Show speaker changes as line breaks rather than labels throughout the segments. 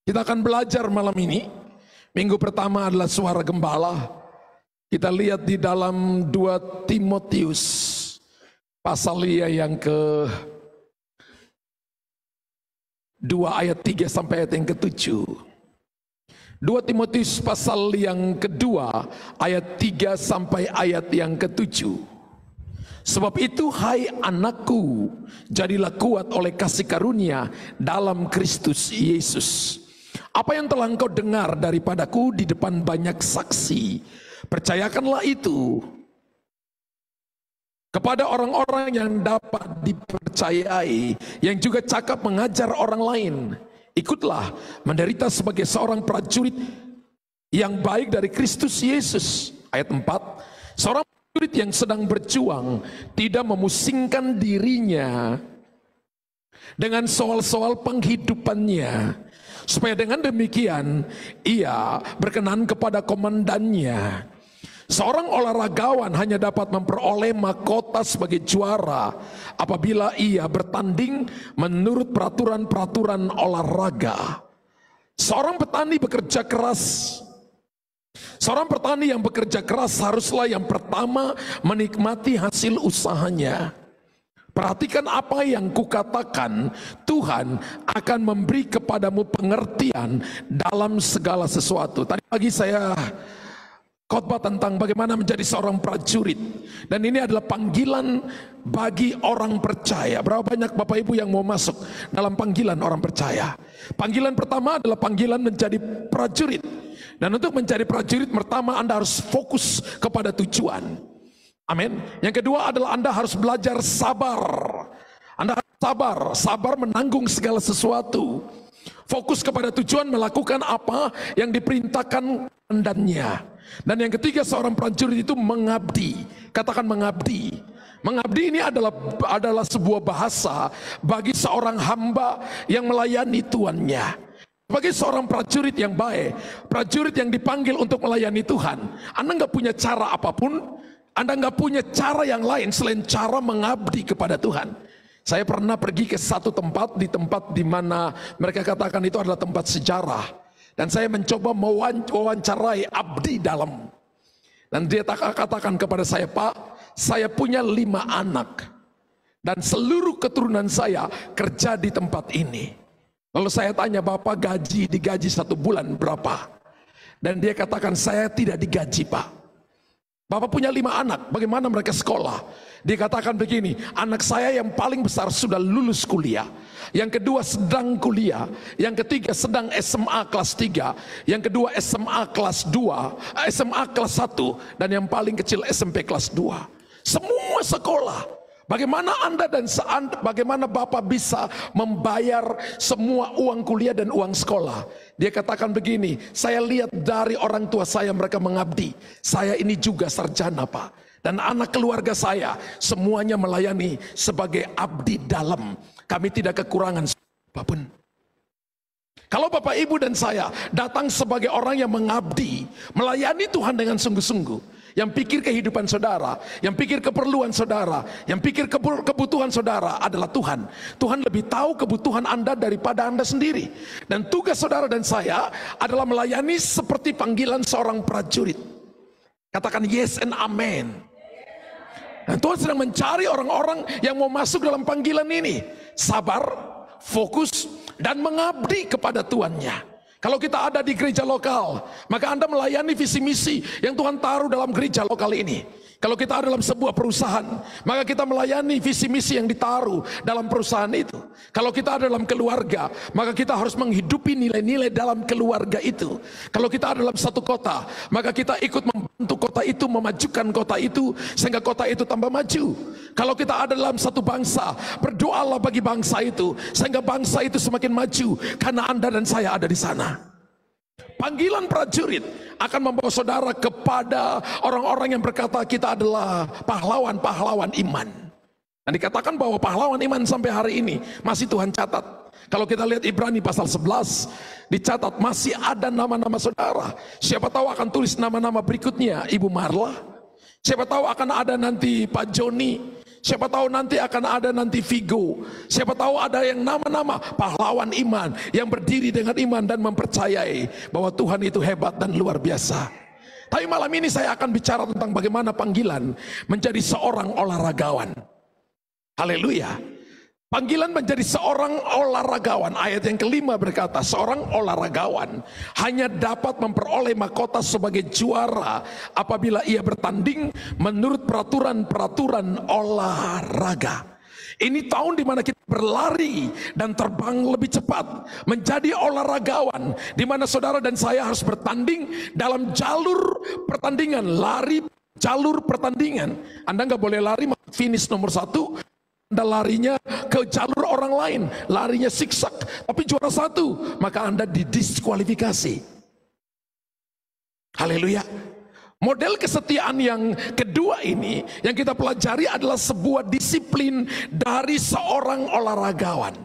Kita akan belajar malam ini. Minggu pertama adalah suara gembala. Kita lihat di dalam 2 Timotius pasal yang ke-2 ayat 3 sampai ayat yang ke-7. 2 Timotius pasal yang kedua ayat 3 sampai ayat yang ke-7. Sebab itu hai anakku, jadilah kuat oleh kasih karunia dalam Kristus Yesus. Apa yang telah engkau dengar daripadaku di depan banyak saksi, percayakanlah itu kepada orang-orang yang dapat dipercayai, yang juga cakap mengajar orang lain. Ikutlah menderita sebagai seorang prajurit yang baik dari Kristus Yesus. Ayat 4, seorang prajurit yang sedang berjuang tidak memusingkan dirinya dengan soal-soal penghidupannya, supaya dengan demikian ia berkenan kepada komandannya. Seorang olahragawan hanya dapat memperoleh mahkota sebagai juara apabila ia bertanding menurut peraturan-peraturan olahraga. Seorang petani bekerja keras. Seorang petani yang bekerja keras haruslah yang pertama menikmati hasil usahanya. Perhatikan apa yang kukatakan, Tuhan akan memberi kepadamu pengertian dalam segala sesuatu. Tadi pagi saya khotbah tentang bagaimana menjadi seorang prajurit, dan ini adalah panggilan bagi orang percaya. Berapa banyak Bapak Ibu yang mau masuk dalam panggilan orang percaya? Panggilan pertama adalah panggilan menjadi prajurit, dan untuk menjadi prajurit pertama Anda harus fokus kepada tujuan. Amin. Yang kedua adalah Anda harus belajar sabar. Anda harus sabar menanggung segala sesuatu. Fokus kepada tujuan, melakukan apa yang diperintahkan komandannya. Dan yang ketiga, seorang prajurit itu mengabdi. Katakan mengabdi. Mengabdi ini adalah sebuah bahasa bagi seorang hamba yang melayani tuannya. Sebagai seorang prajurit yang baik, prajurit yang dipanggil untuk melayani Tuhan, Anda nggak punya cara apapun, Anda nggak punya cara yang lain selain cara mengabdi kepada Tuhan. Saya pernah pergi ke satu tempat, di tempat di mana mereka katakan itu adalah tempat sejarah. Dan saya mencoba mewawancarai abdi dalam. Dan dia katakan kepada saya, Pak, saya punya 5 anak. Dan seluruh keturunan saya kerja di tempat ini. Lalu saya tanya, Bapak digaji 1 bulan berapa? Dan dia katakan, saya tidak digaji, Pak. Bapak punya 5 anak, bagaimana mereka sekolah? Dia katakan begini, anak saya yang paling besar sudah lulus kuliah, yang kedua sedang kuliah, yang ketiga sedang SMA kelas 3, yang kedua SMA kelas 2, SMA kelas 1, dan yang paling kecil SMP kelas 2. Semua sekolah. Bagaimana Anda dan bagaimana Bapak bisa membayar semua uang kuliah dan uang sekolah? Dia katakan begini, saya lihat dari orang tua saya mereka mengabdi. Saya ini juga sarjana, Pak. Dan anak keluarga saya semuanya melayani sebagai abdi dalam. Kami tidak kekurangan apapun. Kalau Bapak Ibu dan saya datang sebagai orang yang mengabdi, melayani Tuhan dengan sungguh-sungguh, yang pikir kehidupan saudara, yang pikir keperluan saudara, yang pikir kebutuhan saudara adalah Tuhan. Tuhan lebih tahu kebutuhan Anda daripada Anda sendiri. Dan tugas saudara dan saya adalah melayani seperti panggilan seorang prajurit. Katakan yes and amen. Dan Tuhan sedang mencari orang-orang yang mau masuk dalam panggilan ini. Sabar, fokus, dan mengabdi kepada tuannya. Kalau kita ada di gereja lokal, maka Anda melayani visi misi yang Tuhan taruh dalam gereja lokal ini. Kalau kita ada dalam sebuah perusahaan, maka kita melayani visi misi yang ditaruh dalam perusahaan itu. Kalau kita ada dalam keluarga, maka kita harus menghidupi nilai-nilai dalam keluarga itu. Kalau kita ada dalam satu kota, maka kita ikut membantu kota itu, memajukan kota itu, sehingga kota itu tambah maju. Kalau kita ada dalam satu bangsa, berdoalah bagi bangsa itu, sehingga bangsa itu semakin maju, karena Anda dan saya ada di sana. Panggilan prajurit akan membawa saudara kepada orang-orang yang berkata kita adalah pahlawan-pahlawan iman. Dan dikatakan bahwa pahlawan iman sampai hari ini masih Tuhan catat. Kalau kita lihat Ibrani pasal 11, dicatat masih ada nama-nama saudara. Siapa tahu akan tulis nama-nama berikutnya, Ibu Marla. Siapa tahu akan ada nanti Pak Joni. Siapa tahu nanti akan ada nanti Vigo. Siapa tahu ada yang nama-nama pahlawan iman yang berdiri dengan iman dan mempercayai bahwa Tuhan itu hebat dan luar biasa. Tapi malam ini saya akan bicara tentang bagaimana panggilan menjadi seorang olahragawan. Haleluya. Panggilan menjadi seorang olahragawan. Ayat yang kelima berkata, seorang olahragawan hanya dapat memperoleh mahkota sebagai juara apabila ia bertanding menurut peraturan-peraturan olahraga. Ini tahun dimana kita berlari dan terbang lebih cepat, menjadi olahragawan, dimana saudara dan saya harus bertanding dalam jalur pertandingan, lari jalur pertandingan. Anda nggak boleh lari finish nomor 1, Anda larinya ke jalur orang lain, larinya siksak, tapi juara 1, maka Anda didiskualifikasi. Haleluya. Model kesetiaan yang kedua ini yang kita pelajari adalah sebuah disiplin dari seorang olahragawan.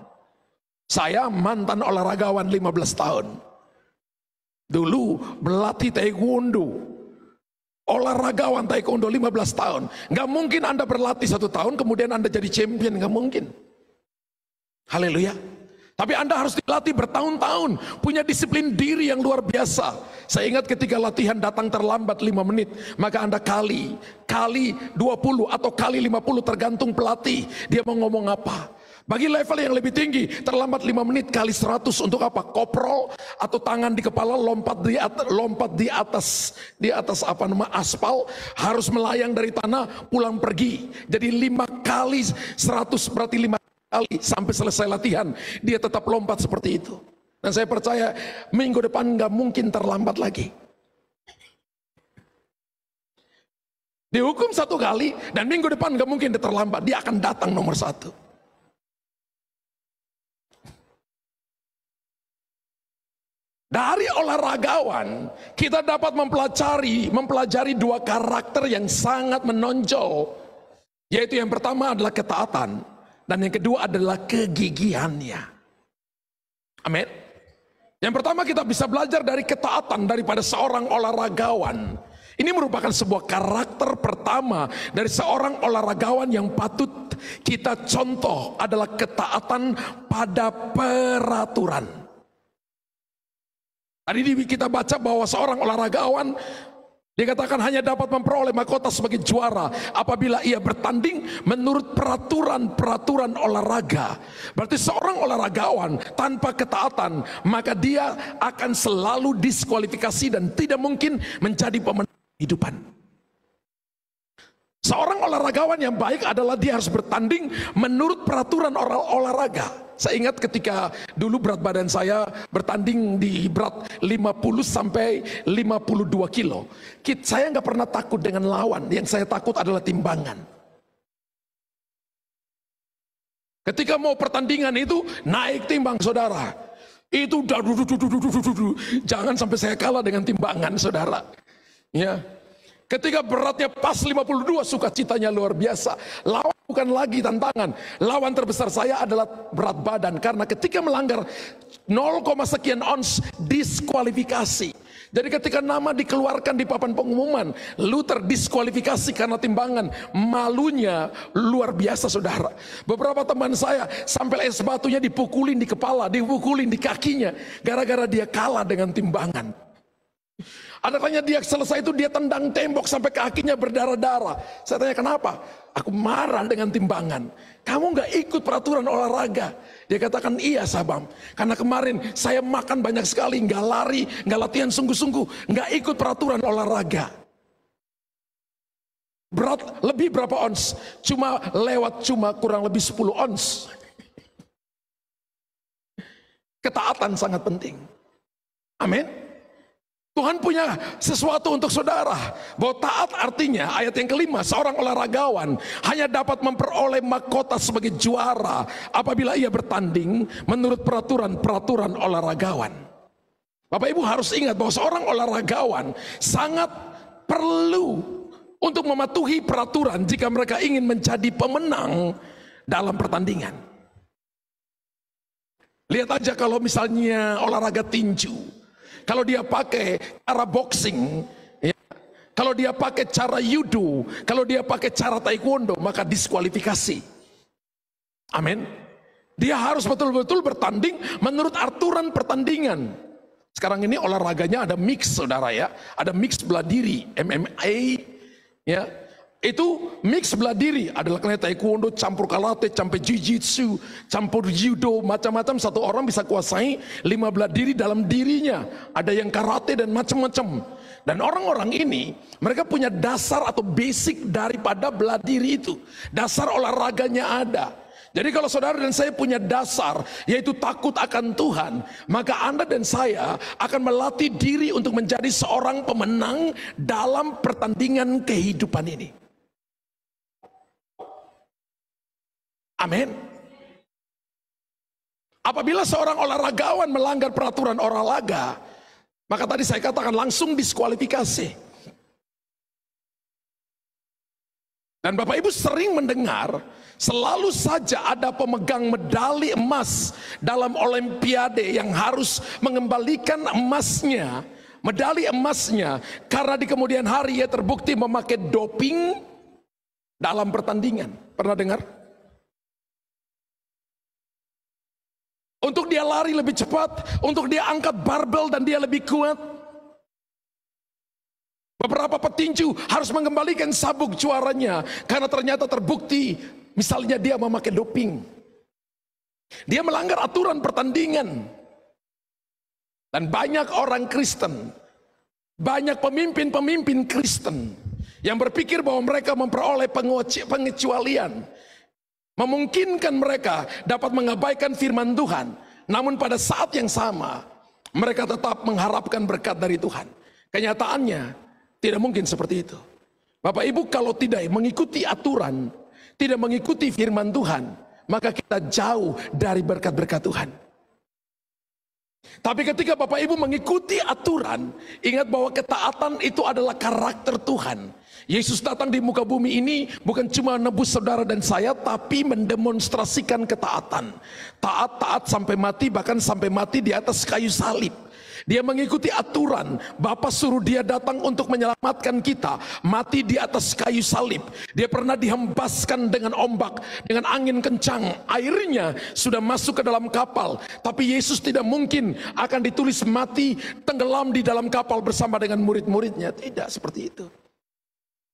Saya mantan olahragawan 15 tahun. Dulu berlatih taekwondo. Olahragawan taekwondo 15 tahun. Gak mungkin Anda berlatih 1 tahun kemudian Anda jadi champion, gak mungkin. Haleluya. Tapi Anda harus dilatih bertahun-tahun, punya disiplin diri yang luar biasa. Saya ingat ketika latihan datang terlambat 5 menit, maka Anda kali 20 atau kali 50 tergantung pelatih dia mau ngomong apa. Bagi level yang lebih tinggi, terlambat 5 menit kali 100 untuk apa? Koprol atau tangan di kepala, lompat di atas aspal, harus melayang dari tanah pulang pergi. Jadi 5 kali 100 berarti 5 kali sampai selesai latihan dia tetap lompat seperti itu. Dan saya percaya minggu depan nggak mungkin terlambat lagi. Dihukum 1 kali dan minggu depan nggak mungkin dia terlambat, dia akan datang nomor 1. Dari olahragawan kita dapat mempelajari 2 karakter yang sangat menonjol, yaitu yang pertama adalah ketaatan dan yang kedua adalah kegigihannya. Amin. Yang pertama kita bisa belajar dari ketaatan daripada seorang olahragawan. Ini merupakan sebuah karakter pertama dari seorang olahragawan yang patut kita contoh adalah ketaatan pada peraturan. Tadi kita baca bahwa seorang olahragawan dikatakan hanya dapat memperoleh mahkota sebagai juara apabila ia bertanding menurut peraturan-peraturan olahraga. Berarti seorang olahragawan tanpa ketaatan, maka dia akan selalu diskualifikasi dan tidak mungkin menjadi pemenang kehidupan. Seorang olahragawan yang baik adalah dia harus bertanding menurut peraturan olahraga. Saya ingat ketika dulu berat badan saya bertanding di berat 50 sampai 52 kilo. Saya nggak pernah takut dengan lawan, yang saya takut adalah timbangan. Ketika mau pertandingan itu naik timbang saudara, itu jangan sampai saya kalah dengan timbangan saudara. Ya. Ketika beratnya pas 52, sukacitanya luar biasa. Lawan bukan lagi tantangan. Lawan terbesar saya adalah berat badan. Karena ketika melanggar 0, sekian ons, diskualifikasi. Jadi ketika nama dikeluarkan di papan pengumuman, lu terdiskualifikasi karena timbangan. Malunya luar biasa saudara. Beberapa teman saya sampai es batunya dipukulin di kepala, dipukulin di kakinya. Gara-gara dia kalah dengan timbangan. Ada tanya dia selesai itu dia tendang tembok sampai kakinya berdarah-darah. Saya tanya kenapa? Aku marah dengan timbangan. Kamu gak ikut peraturan olahraga. Dia katakan iya Sabam. Karena kemarin saya makan banyak sekali, gak lari, gak latihan sungguh-sungguh, gak ikut peraturan olahraga. Berat lebih berapa ons? Cuma kurang lebih 10 ons. Ketaatan sangat penting. Amin. Tuhan punya sesuatu untuk saudara. Bahwa taat artinya ayat yang kelima, seorang olahragawan hanya dapat memperoleh mahkota sebagai juara apabila ia bertanding menurut peraturan-peraturan olahragawan. Bapak Ibu harus ingat bahwa seorang olahragawan sangat perlu untuk mematuhi peraturan jika mereka ingin menjadi pemenang dalam pertandingan. Lihat aja kalau misalnya olahraga tinju. Kalau dia pakai cara boxing, ya, Kalau dia pakai cara judo, kalau dia pakai cara taekwondo, maka diskualifikasi. Amin. Dia harus betul-betul bertanding menurut aturan pertandingan. Sekarang ini olahraganya ada mix, saudara ya. Ada mix bela diri, MMA, ya. Itu mix bela diri, adalah taekwondo, campur karate, campur jiu-jitsu, campur judo, macam-macam. Satu orang bisa kuasai 5 bela diri dalam dirinya. Ada yang karate dan macam-macam. Dan orang-orang ini, mereka punya dasar atau basic daripada bela diri itu. Dasar olahraganya ada. Jadi kalau saudara dan saya punya dasar, yaitu takut akan Tuhan, maka Anda dan saya akan melatih diri untuk menjadi seorang pemenang dalam pertandingan kehidupan ini. Amin. Apabila seorang olahragawan melanggar peraturan olahraga, maka tadi saya katakan langsung diskualifikasi. Dan Bapak Ibu sering mendengar, selalu saja ada pemegang medali emas dalam olimpiade yang harus mengembalikan emasnya, medali emasnya, karena di kemudian hari ia terbukti memakai doping dalam pertandingan. Pernah dengar? Untuk dia lari lebih cepat, untuk dia angkat barbel dan dia lebih kuat. Beberapa petinju harus mengembalikan sabuk juaranya karena ternyata terbukti misalnya dia memakai doping. Dia melanggar aturan pertandingan. Dan banyak orang Kristen, banyak pemimpin-pemimpin Kristen yang berpikir bahwa mereka memperoleh pengecualian, memungkinkan mereka dapat mengabaikan firman Tuhan. Namun pada saat yang sama mereka tetap mengharapkan berkat dari Tuhan. Kenyataannya tidak mungkin seperti itu. Bapak Ibu, kalau tidak mengikuti aturan, tidak mengikuti firman Tuhan, maka kita jauh dari berkat-berkat Tuhan. Tapi ketika Bapak Ibu mengikuti aturan, ingat bahwa ketaatan itu adalah karakter Tuhan. Yesus datang di muka bumi ini bukan cuma nebus saudara dan saya, tapi mendemonstrasikan ketaatan. Taat sampai mati, bahkan sampai mati di atas kayu salib. Dia mengikuti aturan. Bapa suruh dia datang untuk menyelamatkan kita, mati di atas kayu salib. Dia pernah dihempaskan dengan ombak, dengan angin kencang, airnya sudah masuk ke dalam kapal. Tapi Yesus tidak mungkin akan ditulis mati tenggelam di dalam kapal bersama dengan murid-muridnya. Tidak seperti itu.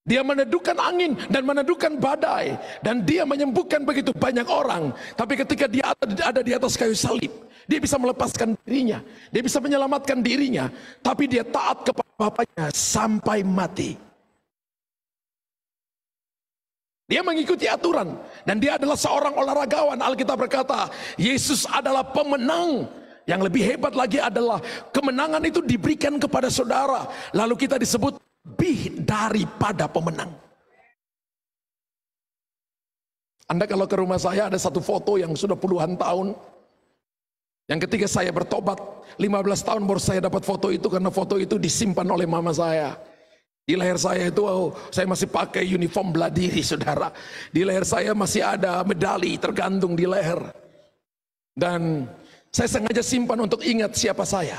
Dia meneduhkan angin dan meneduhkan badai, dan dia menyembuhkan begitu banyak orang. Tapi ketika dia ada di atas kayu salib, dia bisa melepaskan dirinya, dia bisa menyelamatkan dirinya, tapi dia taat kepada Bapanya sampai mati. Dia mengikuti aturan, dan dia adalah seorang olahragawan. Alkitab berkata, Yesus adalah pemenang. Yang lebih hebat lagi adalah kemenangan itu diberikan kepada saudara, lalu kita disebut lebih daripada pemenang. Anda kalau ke rumah saya ada satu foto yang sudah puluhan tahun, yang ketika saya bertobat 15 tahun baru saya dapat foto itu, karena foto itu disimpan oleh mama saya. Di leher saya itu saya masih pakai uniform bela diri, saudara. Di leher saya masih ada medali tergantung di leher. Dan saya sengaja simpan untuk ingat siapa saya.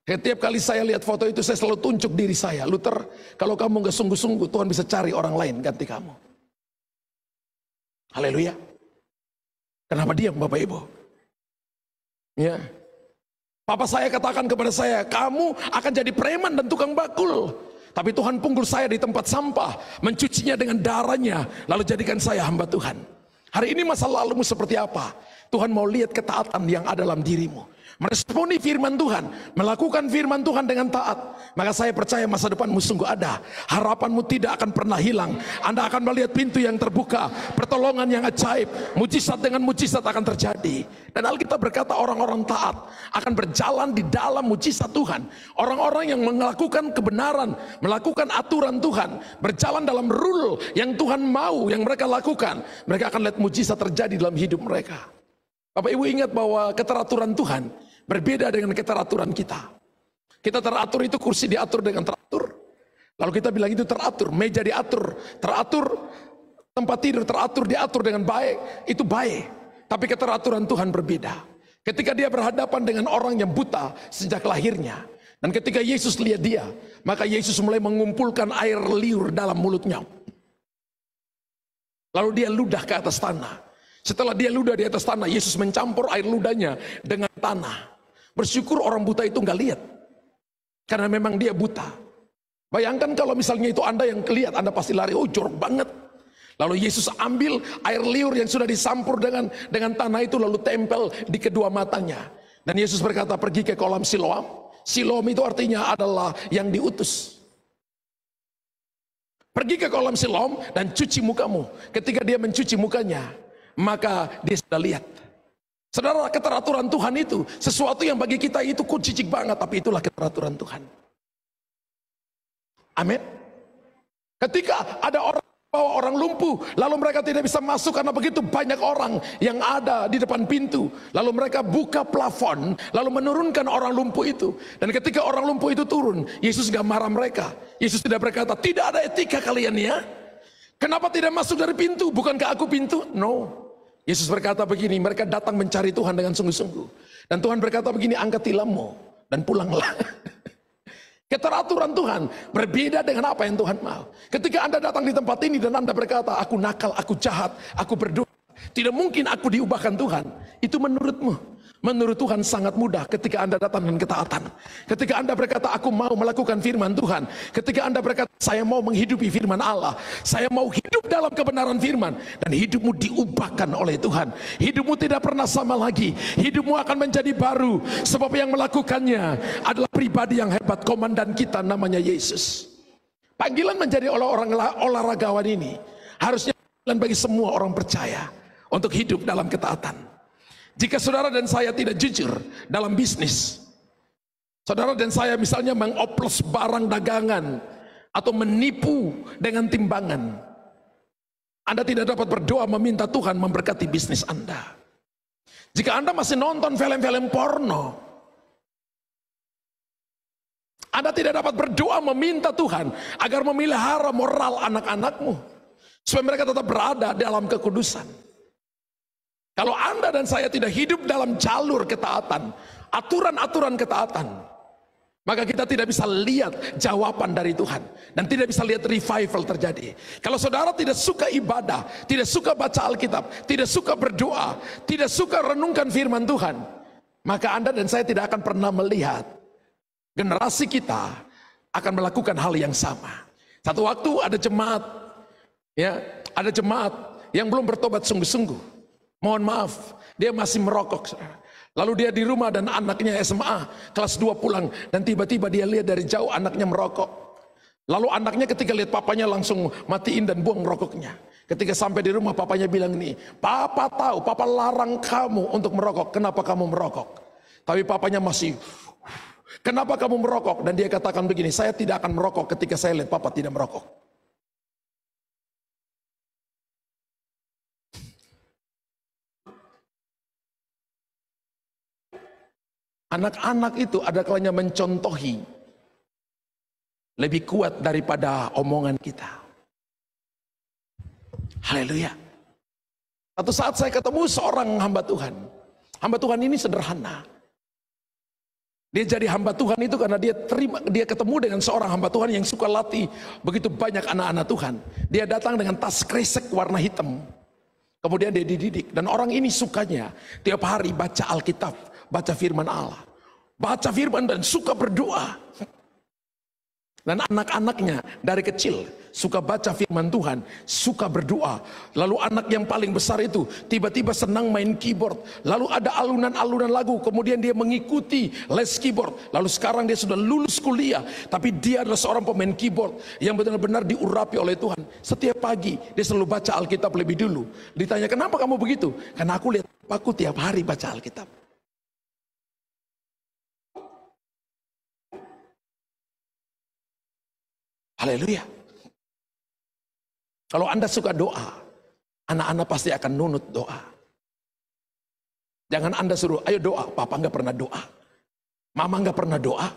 Setiap kali saya lihat foto itu, saya selalu tunjuk diri saya. Luther, kalau kamu gak sungguh-sungguh, Tuhan bisa cari orang lain ganti kamu. Haleluya. Kenapa diam Bapak Ibu? Ya. Papa saya katakan kepada saya, kamu akan jadi preman dan tukang bakul. Tapi Tuhan punggul saya di tempat sampah, mencucinya dengan darahnya, lalu jadikan saya hamba Tuhan. Hari ini masa lalumu seperti apa? Tuhan mau lihat ketaatan yang ada dalam dirimu. Meresponi firman Tuhan, melakukan firman Tuhan dengan taat, maka saya percaya masa depanmu sungguh ada. Harapanmu tidak akan pernah hilang. Anda akan melihat pintu yang terbuka, pertolongan yang ajaib, mujizat dengan mujizat akan terjadi. Dan Alkitab berkata orang-orang taat akan berjalan di dalam mujizat Tuhan. Orang-orang yang melakukan kebenaran, melakukan aturan Tuhan, berjalan dalam rule yang Tuhan mau, yang mereka lakukan, mereka akan lihat mujizat terjadi dalam hidup mereka. Bapak Ibu ingat bahwa keteraturan Tuhan berbeda dengan keteraturan kita. Kita teratur itu kursi diatur dengan teratur. Lalu kita bilang itu teratur, meja diatur, teratur, tempat tidur teratur, diatur dengan baik, itu baik. Tapi keteraturan Tuhan berbeda. Ketika dia berhadapan dengan orang yang buta sejak lahirnya, Dan ketika Yesus lihat dia, maka Yesus mulai mengumpulkan air liur dalam mulutnya. Lalu dia ludah ke atas tanah. Setelah dia ludah di atas tanah, Yesus mencampur air ludahnya dengan tanah. Bersyukur orang buta itu nggak lihat, karena memang dia buta. Bayangkan kalau misalnya itu Anda yang lihat, Anda pasti lari, oh jorok banget. Lalu Yesus ambil air liur yang sudah disampur dengan tanah itu, lalu tempel di kedua matanya. Dan Yesus berkata, pergi ke kolam Siloam. Siloam itu artinya adalah yang diutus. Pergi ke kolam Siloam dan cuci mukamu. Ketika dia mencuci mukanya, maka dia sudah lihat. Saudara, keteraturan Tuhan itu sesuatu yang bagi kita itu kok jijik banget, tapi itulah keteraturan Tuhan. Amin. Ketika ada orang bawa orang lumpuh, lalu mereka tidak bisa masuk karena begitu banyak orang yang ada di depan pintu. Lalu mereka buka plafon, lalu menurunkan orang lumpuh itu. Dan ketika orang lumpuh itu turun, Yesus gak marah mereka. Yesus tidak berkata, tidak ada etika kalian ya. Kenapa tidak masuk dari pintu? Bukankah aku pintu? No. Yesus berkata begini, mereka datang mencari Tuhan dengan sungguh-sungguh. Dan Tuhan berkata begini, angkat tilammu dan pulanglah. Keteraturan Tuhan berbeda dengan apa yang Tuhan mau. Ketika Anda datang di tempat ini dan Anda berkata, aku nakal, aku jahat, aku berdosa, tidak mungkin aku diubahkan Tuhan. Itu menurutmu. Menurut Tuhan sangat mudah ketika Anda datang dengan ketaatan. Ketika Anda berkata, aku mau melakukan firman Tuhan. Ketika Anda berkata, saya mau menghidupi firman Allah. Saya mau hidup dalam kebenaran firman. Dan hidupmu diubahkan oleh Tuhan. Hidupmu tidak pernah sama lagi. Hidupmu akan menjadi baru. Sebab yang melakukannya adalah pribadi yang hebat. Komandan kita namanya Yesus. Panggilan menjadi orang olahragawan ini harusnya panggilan bagi semua orang percaya untuk hidup dalam ketaatan. Jika saudara dan saya tidak jujur dalam bisnis, saudara dan saya misalnya mengoplos barang dagangan atau menipu dengan timbangan, Anda tidak dapat berdoa meminta Tuhan memberkati bisnis Anda. Jika Anda masih nonton film-film porno, Anda tidak dapat berdoa meminta Tuhan agar memelihara moral anak-anakmu, supaya mereka tetap berada dalam kekudusan. Kalau Anda dan saya tidak hidup dalam jalur ketaatan, aturan-aturan ketaatan, maka kita tidak bisa lihat jawaban dari Tuhan. Dan tidak bisa lihat revival terjadi. Kalau saudara tidak suka ibadah, tidak suka baca Alkitab, tidak suka berdoa, tidak suka renungkan firman Tuhan, maka Anda dan saya tidak akan pernah melihat generasi kita akan melakukan hal yang sama. Satu waktu ada jemaat, ya, ada jemaat yang belum bertobat sungguh-sungguh. Mohon maaf, dia masih merokok. Lalu dia di rumah dan anaknya SMA kelas 2 pulang. Dan tiba-tiba dia lihat dari jauh anaknya merokok. Lalu anaknya ketika lihat papanya langsung matiin dan buang rokoknya. Ketika sampai di rumah papanya bilang nih, papa tahu, papa larang kamu untuk merokok. Kenapa kamu merokok? Tapi papanya masih, kenapa kamu merokok? Dan dia katakan begini, saya tidak akan merokok ketika saya lihat papa tidak merokok. Anak-anak itu ada kalanya mencontohi lebih kuat daripada omongan kita. Haleluya. Satu saat saya ketemu seorang hamba Tuhan. Hamba Tuhan ini sederhana. Dia jadi hamba Tuhan itu karena dia ketemu dengan seorang hamba Tuhan yang suka latih begitu banyak anak-anak Tuhan. Dia datang dengan tas kresek warna hitam. Kemudian dia dididik. Dan orang ini sukanya tiap hari baca Alkitab, baca firman Allah, baca firman dan suka berdoa. Dan anak-anaknya dari kecil suka baca firman Tuhan, suka berdoa. Lalu anak yang paling besar itu tiba-tiba senang main keyboard. Lalu ada alunan-alunan lagu, kemudian dia mengikuti les keyboard. Lalu sekarang dia sudah lulus kuliah, tapi dia adalah seorang pemain keyboard yang benar-benar diurapi oleh Tuhan. Setiap pagi dia selalu baca Alkitab lebih dulu. Ditanya, kenapa kamu begitu? Karena aku lihat aku tiap hari baca Alkitab. Haleluya. Kalau Anda suka doa, anak-anak pasti akan nunut doa. Jangan Anda suruh, ayo doa, papa nggak pernah doa, mama nggak pernah doa.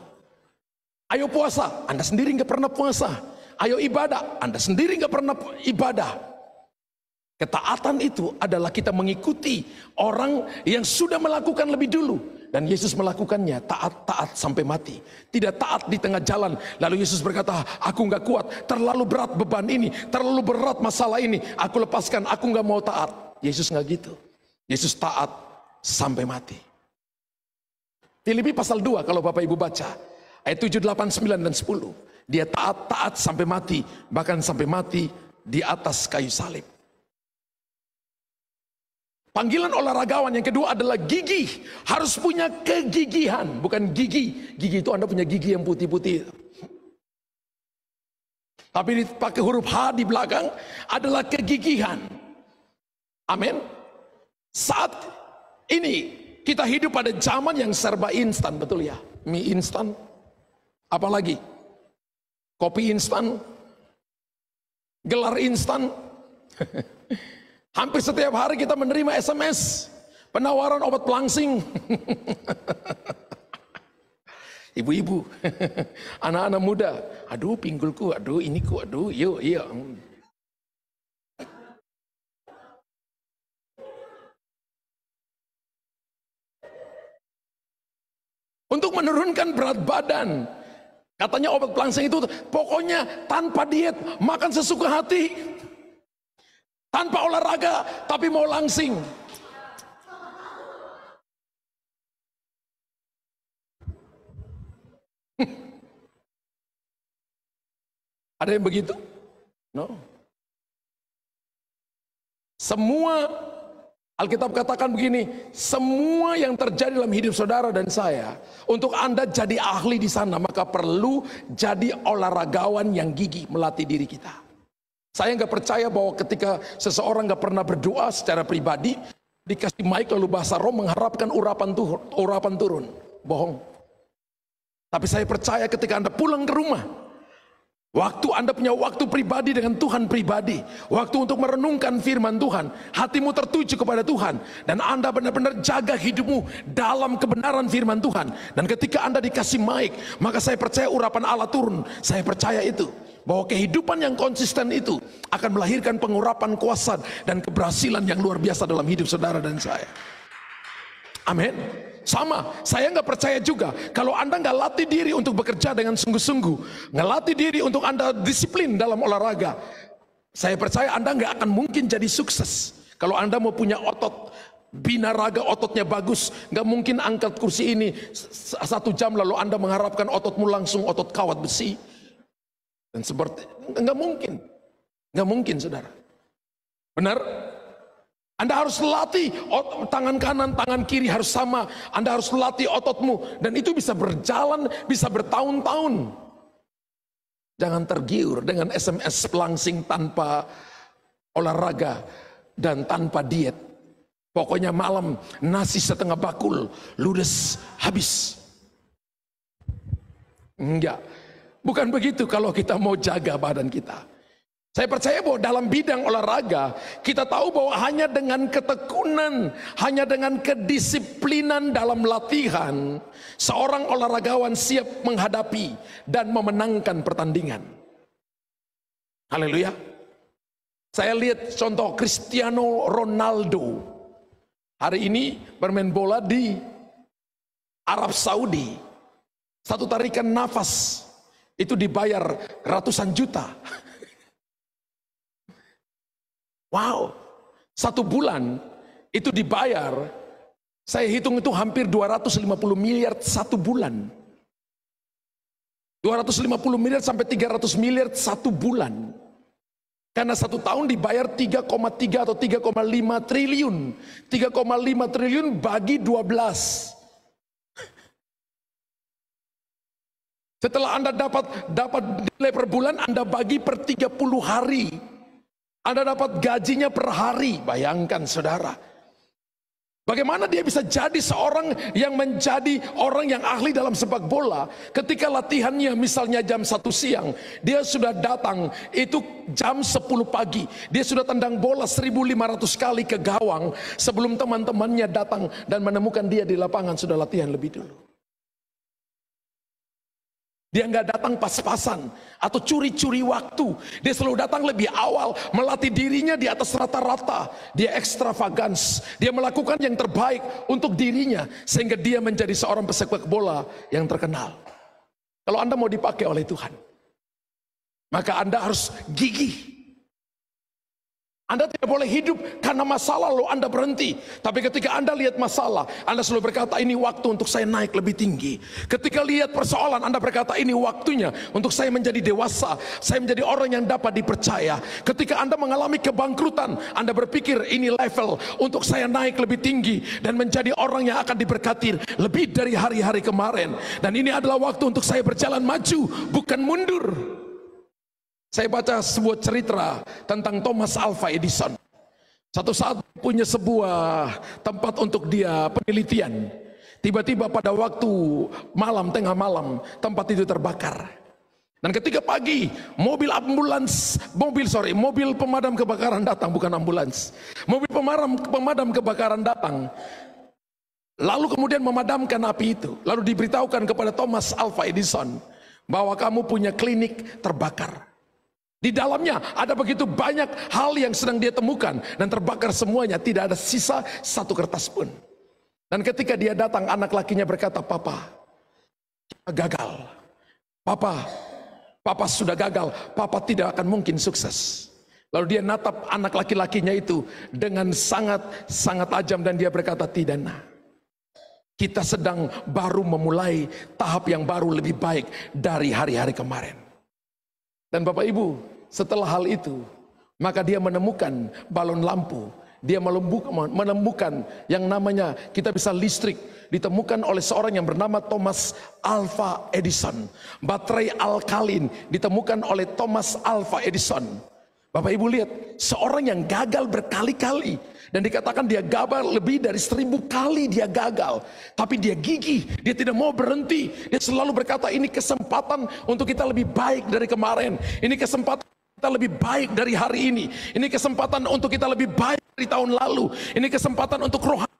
Ayo puasa, Anda sendiri nggak pernah puasa. Ayo ibadah, Anda sendiri nggak pernah ibadah. Ketaatan itu adalah kita mengikuti orang yang sudah melakukan lebih dulu. Dan Yesus melakukannya taat sampai mati. Tidak taat di tengah jalan. Lalu Yesus berkata, aku nggak kuat, terlalu berat beban ini, terlalu berat masalah ini, aku lepaskan, aku nggak mau taat. Yesus nggak gitu. Yesus taat sampai mati. Filipi pasal 2 kalau Bapak Ibu baca. Ayat 7, 8, 9, dan 10. Dia taat sampai mati. Bahkan sampai mati di atas kayu salib. Panggilan olahragawan yang kedua adalah gigih. Harus punya kegigihan. Bukan gigi. Gigi itu Anda punya gigi yang putih-putih. Tapi dipakai huruf H di belakang adalah kegigihan. Amin. Saat ini kita hidup pada zaman yang serba instan, betul ya? Mie instan. Apalagi? Kopi instan. Gelar instan. Hampir setiap hari kita menerima SMS penawaran obat pelangsing. Ibu-ibu, anak-anak muda, aduh pinggulku, aduh iniku, aduh yuk. Untuk menurunkan berat badan. Katanya obat pelangsing itu pokoknya tanpa diet, makan sesuka hati. Tanpa olahraga, tapi mau langsing. Ada yang begitu? No. Semua, Alkitab katakan begini, semua yang terjadi dalam hidup saudara dan saya, untuk Anda jadi ahli di sana, maka perlu jadi olahragawan yang gigih melatih diri kita. Saya nggak percaya bahwa ketika seseorang nggak pernah berdoa secara pribadi, dikasih mic lalu bahasa roh mengharapkan urapan turun. Bohong. Tapi saya percaya ketika Anda pulang ke rumah, waktu Anda punya waktu pribadi dengan Tuhan pribadi, waktu untuk merenungkan firman Tuhan, hatimu tertuju kepada Tuhan, dan Anda benar-benar jaga hidupmu dalam kebenaran firman Tuhan. Dan ketika Anda dikasih mic, maka saya percaya urapan Allah turun. Saya percaya itu. Bahwa kehidupan yang konsisten itu akan melahirkan pengurapan kuasa dan keberhasilan yang luar biasa dalam hidup saudara dan saya. Amin. Sama, saya nggak percaya juga kalau Anda nggak latih diri untuk bekerja dengan sungguh-sungguh, nggak latih diri untuk Anda disiplin dalam olahraga. Saya percaya Anda nggak akan mungkin jadi sukses. Kalau Anda mau punya otot binaraga, ototnya bagus, nggak mungkin angkat kursi ini 1 jam lalu Anda mengharapkan ototmu langsung otot kawat besi. Dan seperti nggak mungkin saudara. Benar? Anda harus latih tangan kanan, tangan kiri harus sama. Anda harus latih ototmu dan itu bisa berjalan, bisa bertahun-tahun. Jangan tergiur dengan SMS pelangsing tanpa olahraga dan tanpa diet. Pokoknya malam nasi setengah bakul, ludes, habis. Enggak. Bukan begitu kalau kita mau jaga badan kita. Saya percaya bahwa dalam bidang olahraga, kita tahu bahwa hanya dengan ketekunan, hanya dengan kedisiplinan dalam latihan, seorang olahragawan siap menghadapi dan memenangkan pertandingan. Haleluya. Saya lihat contoh Cristiano Ronaldo. Hari ini bermain bola di Arab Saudi. Satu tarikan nafas itu dibayar ratusan juta. Wow, 1 bulan itu dibayar, saya hitung itu hampir 250 miliar 1 bulan. 250 miliar sampai 300 miliar 1 bulan. Karena 1 tahun dibayar 3,3 atau 3,5 triliun. 3,5 triliun bagi 12. Setelah Anda dapat nilai per bulan, Anda bagi per 30 hari. Anda dapat gajinya per hari. Bayangkan saudara. Bagaimana dia bisa jadi seorang yang menjadi orang yang ahli dalam sepak bola. Ketika latihannya misalnya jam 1 siang. Dia sudah datang itu jam 10 pagi. Dia sudah tendang bola 1.500 kali ke gawang. Sebelum teman-temannya datang dan menemukan dia di lapangan sudah latihan lebih dulu. Dia nggak datang pas-pasan atau curi-curi waktu. Dia selalu datang lebih awal, melatih dirinya di atas rata-rata. Dia ekstravagans, dia melakukan yang terbaik untuk dirinya sehingga dia menjadi seorang pesepak bola yang terkenal. Kalau Anda mau dipakai oleh Tuhan, maka Anda harus gigih. Anda tidak boleh hidup karena masalah lalu Anda berhenti. Tapi ketika Anda lihat masalah, Anda selalu berkata, ini waktu untuk saya naik lebih tinggi. Ketika lihat persoalan, Anda berkata, ini waktunya untuk saya menjadi dewasa. Saya menjadi orang yang dapat dipercaya. Ketika Anda mengalami kebangkrutan, Anda berpikir, ini level untuk saya naik lebih tinggi dan menjadi orang yang akan diberkati lebih dari hari-hari kemarin. Dan ini adalah waktu untuk saya berjalan maju, bukan mundur. Saya baca sebuah cerita tentang Thomas Alva Edison. Satu saat punya sebuah tempat untuk dia penelitian. Tiba-tiba pada waktu malam, tengah malam, tempat itu terbakar. Dan ketika pagi, mobil pemadam kebakaran datang, bukan ambulans. Mobil pemadam kebakaran datang. Lalu kemudian memadamkan api itu. Lalu diberitahukan kepada Thomas Alva Edison bahwa kamu punya klinik terbakar. Di dalamnya ada begitu banyak hal yang sedang dia temukan dan terbakar semuanya, tidak ada sisa satu kertas pun. Dan ketika dia datang, anak lakinya berkata, Papa, kita gagal. Papa sudah gagal. Papa tidak akan mungkin sukses. Lalu dia natap anak laki-lakinya itu dengan sangat tajam dan dia berkata, tidak nak. Kita sedang baru memulai tahap yang baru lebih baik dari hari-hari kemarin. Dan Bapak Ibu, setelah hal itu, maka dia menemukan balon lampu. Dia menemukan yang namanya, kita bisa listrik, ditemukan oleh seorang yang bernama Thomas Alva Edison. Baterai alkalin ditemukan oleh Thomas Alva Edison. Bapak Ibu lihat, seorang yang gagal berkali-kali. Dan dikatakan dia gagal lebih dari 1000 kali dia gagal. Tapi dia gigih, dia tidak mau berhenti. Dia selalu berkata, ini kesempatan untuk kita lebih baik dari kemarin. Ini kesempatan kita lebih baik dari hari ini. Ini kesempatan untuk kita lebih baik dari tahun lalu. Ini kesempatan untuk rohani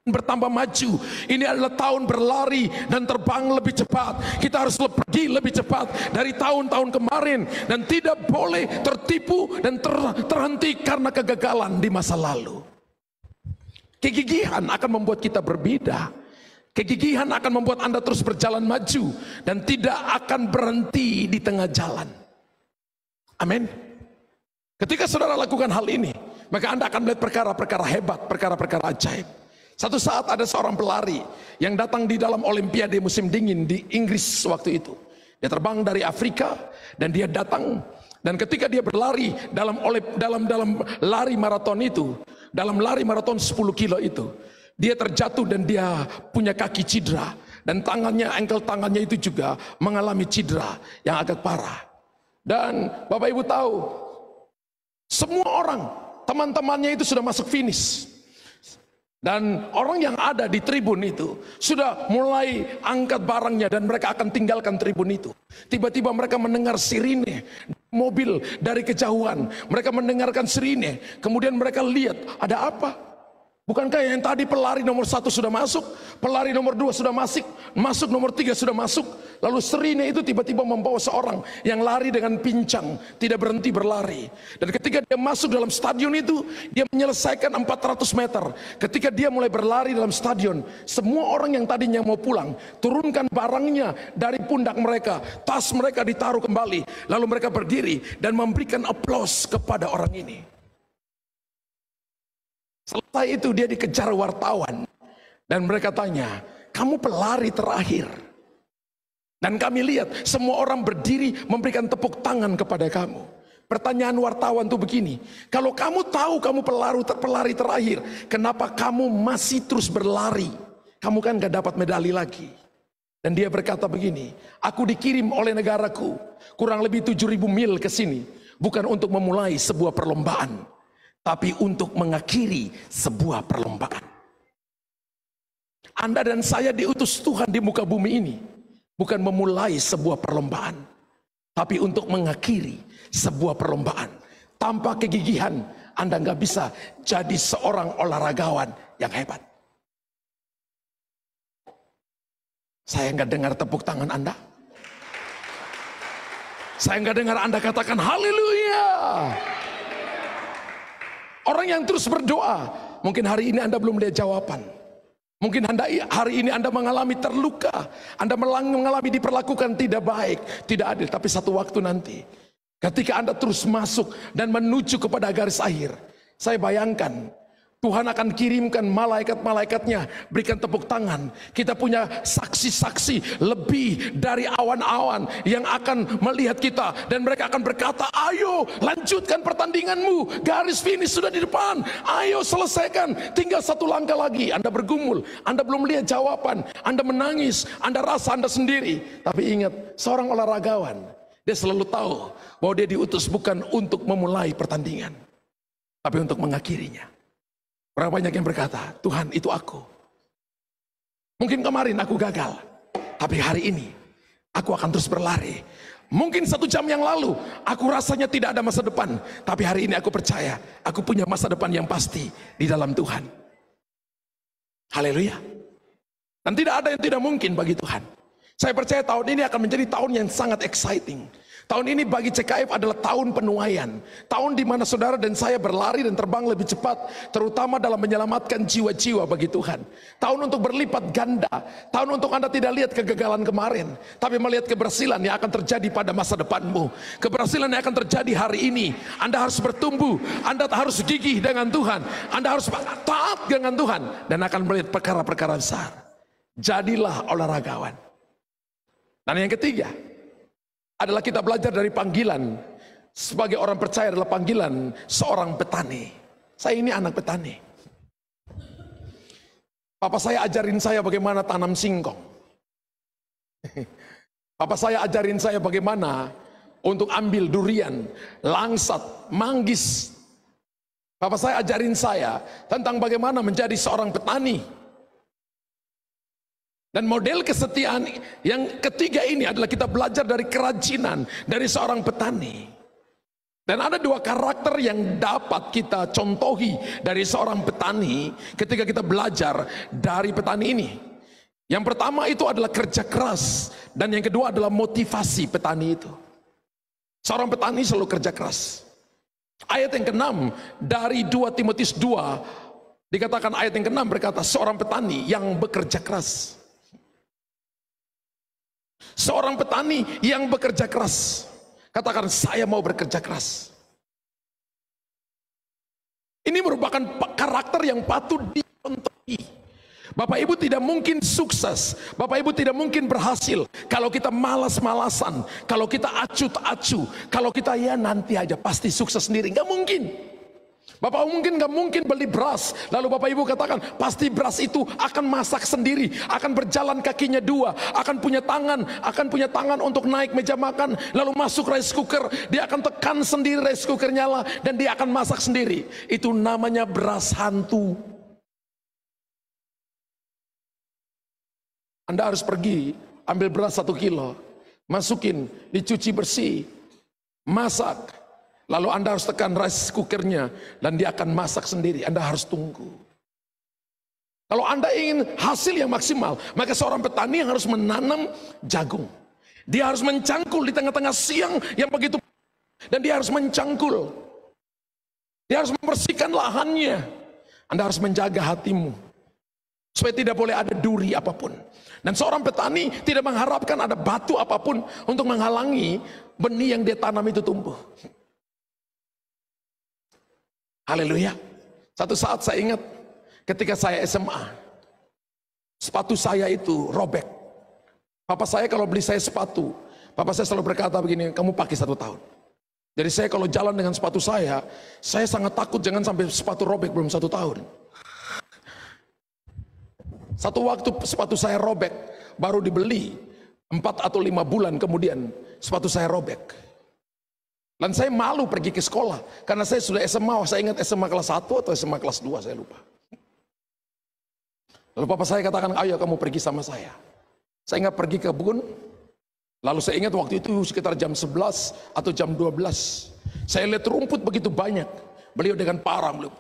bertambah maju. Ini adalah tahun berlari dan terbang lebih cepat. Kita harus pergi lebih cepat dari tahun-tahun kemarin. Dan tidak boleh tertipu dan terhenti karena kegagalan di masa lalu. Kegigihan akan membuat kita berbeda. Kegigihan akan membuat Anda terus berjalan maju. Dan tidak akan berhenti di tengah jalan. Amin. Ketika saudara lakukan hal ini, maka Anda akan melihat perkara-perkara hebat, perkara-perkara ajaib. Satu saat ada seorang pelari yang datang di dalam Olimpiade musim dingin di Inggris waktu itu. Dia terbang dari Afrika dan dia datang, dan ketika dia berlari dalam lari maraton itu, dalam lari maraton 10 kilo itu, dia terjatuh dan dia punya kaki cedera, dan ankle tangannya itu juga mengalami cedera yang agak parah. Dan Bapak Ibu tahu, semua orang, teman-temannya itu sudah masuk finish. Dan orang yang ada di tribun itu sudah mulai angkat barangnya dan mereka akan tinggalkan tribun itu. Tiba-tiba mereka mendengar sirine mobil dari kejauhan. Mereka mendengarkan sirine. Kemudian mereka lihat, ada apa? Bukankah yang tadi pelari nomor 1 sudah masuk, pelari nomor 2 sudah masuk, nomor 3 sudah masuk. Lalu sirine itu tiba-tiba membawa seorang yang lari dengan pincang, tidak berhenti berlari. Dan ketika dia masuk dalam stadion itu, dia menyelesaikan 400 meter. Ketika dia mulai berlari dalam stadion, semua orang yang tadinya mau pulang, turunkan barangnya dari pundak mereka, tas mereka ditaruh kembali. Lalu mereka berdiri dan memberikan aplaus kepada orang ini. Selesai itu dia dikejar wartawan dan mereka tanya, kamu pelari terakhir. Dan kami lihat semua orang berdiri memberikan tepuk tangan kepada kamu. Pertanyaan wartawan itu begini, kalau kamu tahu kamu pelari terakhir, kenapa kamu masih terus berlari? Kamu kan gak dapat medali lagi. Dan dia berkata begini, aku dikirim oleh negaraku kurang lebih 7.000 mil ke sini, bukan untuk memulai sebuah perlombaan, tapi untuk mengakhiri sebuah perlombaan. Anda dan saya diutus Tuhan di muka bumi ini bukan memulai sebuah perlombaan, tapi untuk mengakhiri sebuah perlombaan. Tanpa kegigihan Anda nggak bisa jadi seorang olahragawan yang hebat. Saya nggak dengar tepuk tangan Anda. Saya nggak dengar Anda katakan haleluya. Orang yang terus berdoa, mungkin hari ini Anda belum lihat jawaban. Mungkin hari ini Anda mengalami terluka, Anda mengalami diperlakukan tidak baik, tidak adil. Tapi satu waktu nanti, ketika Anda terus masuk dan menuju kepada garis akhir, saya bayangkan Tuhan akan kirimkan malaikat-malaikatnya, berikan tepuk tangan. Kita punya saksi-saksi lebih dari awan-awan yang akan melihat kita. Dan mereka akan berkata, ayo lanjutkan pertandinganmu. Garis finish sudah di depan. Ayo selesaikan. Tinggal satu langkah lagi. Anda bergumul. Anda belum lihat jawaban. Anda menangis. Anda rasa Anda sendiri. Tapi ingat, seorang olahragawan, dia selalu tahu bahwa dia diutus bukan untuk memulai pertandingan, tapi untuk mengakhirinya. Berapa banyak yang berkata, Tuhan itu aku. Mungkin kemarin aku gagal, tapi hari ini aku akan terus berlari. Mungkin 1 jam yang lalu aku rasanya tidak ada masa depan, tapi hari ini aku percaya aku punya masa depan yang pasti di dalam Tuhan. Haleluya. Dan tidak ada yang tidak mungkin bagi Tuhan. Saya percaya tahun ini akan menjadi tahun yang sangat exciting. Tahun ini bagi CKF adalah tahun penuaian. Tahun di mana saudara dan saya berlari dan terbang lebih cepat, terutama dalam menyelamatkan jiwa-jiwa bagi Tuhan. Tahun untuk berlipat ganda. Tahun untuk Anda tidak lihat kegagalan kemarin, tapi melihat keberhasilan yang akan terjadi pada masa depanmu. Keberhasilan yang akan terjadi hari ini. Anda harus bertumbuh, Anda harus gigih dengan Tuhan, Anda harus taat dengan Tuhan, dan akan melihat perkara-perkara besar. Jadilah olahragawan. Dan yang ketiga adalah kita belajar dari panggilan sebagai orang percaya adalah panggilan seorang petani. Saya ini anak petani. Papa saya ajarin saya bagaimana tanam singkong. Papa saya ajarin saya bagaimana untuk ambil durian, langsat, manggis. Papa saya ajarin saya tentang bagaimana menjadi seorang petani. Dan model kesetiaan yang ketiga ini adalah kita belajar dari kerajinan dari seorang petani. Dan ada 2 karakter yang dapat kita contohi dari seorang petani ketika kita belajar dari petani ini. Yang pertama itu adalah kerja keras, dan yang kedua adalah motivasi petani itu. Seorang petani selalu kerja keras. Ayat yang ke-6 dari 2 Timotius 2 dikatakan, ayat yang ke-6 berkata, seorang petani yang bekerja keras. Seorang petani yang bekerja keras. Katakan, saya mau bekerja keras. Ini merupakan karakter yang patut dicontohi. Bapak Ibu tidak mungkin sukses, Bapak Ibu tidak mungkin berhasil kalau kita malas-malasan, kalau kita acut-acu, kalau kita ya nanti aja pasti sukses sendiri. Gak mungkin. Bapak mungkin gak mungkin beli beras, lalu Bapak Ibu katakan pasti beras itu akan masak sendiri, akan berjalan kakinya 2, akan punya tangan untuk naik meja makan, lalu masuk rice cooker, dia akan tekan sendiri rice cooker nyala dan dia akan masak sendiri. Itu namanya beras hantu. Anda harus pergi ambil beras 1 kilo, masukin, dicuci bersih, masak. Lalu Anda harus tekan rice cookernya dan dia akan masak sendiri. Anda harus tunggu. Kalau Anda ingin hasil yang maksimal, maka seorang petani yang harus menanam jagung. Dia harus mencangkul di tengah-tengah siang yang begitu, dan dia harus mencangkul. Dia harus membersihkan lahannya. Anda harus menjaga hatimu supaya tidak boleh ada duri apapun. Dan seorang petani tidak mengharapkan ada batu apapun untuk menghalangi benih yang dia tanam itu tumbuh. Haleluya. Satu saat saya ingat ketika saya SMA, sepatu saya itu robek. Papa saya kalau beli saya sepatu, papa saya selalu berkata begini, kamu pakai 1 tahun. Jadi saya kalau jalan dengan sepatu saya sangat takut jangan sampai sepatu robek belum 1 tahun. Satu waktu sepatu saya robek, baru dibeli 4 atau 5 bulan kemudian sepatu saya robek. Dan saya malu pergi ke sekolah karena saya sudah SMA, saya ingat SMA kelas 1 atau SMA kelas 2, saya lupa. Lalu papa saya katakan, ayo kamu pergi sama saya. Saya ingat pergi ke kebun. Lalu saya ingat waktu itu sekitar jam 11 atau jam 12. Saya lihat rumput begitu banyak. Beliau dengan parang, beliau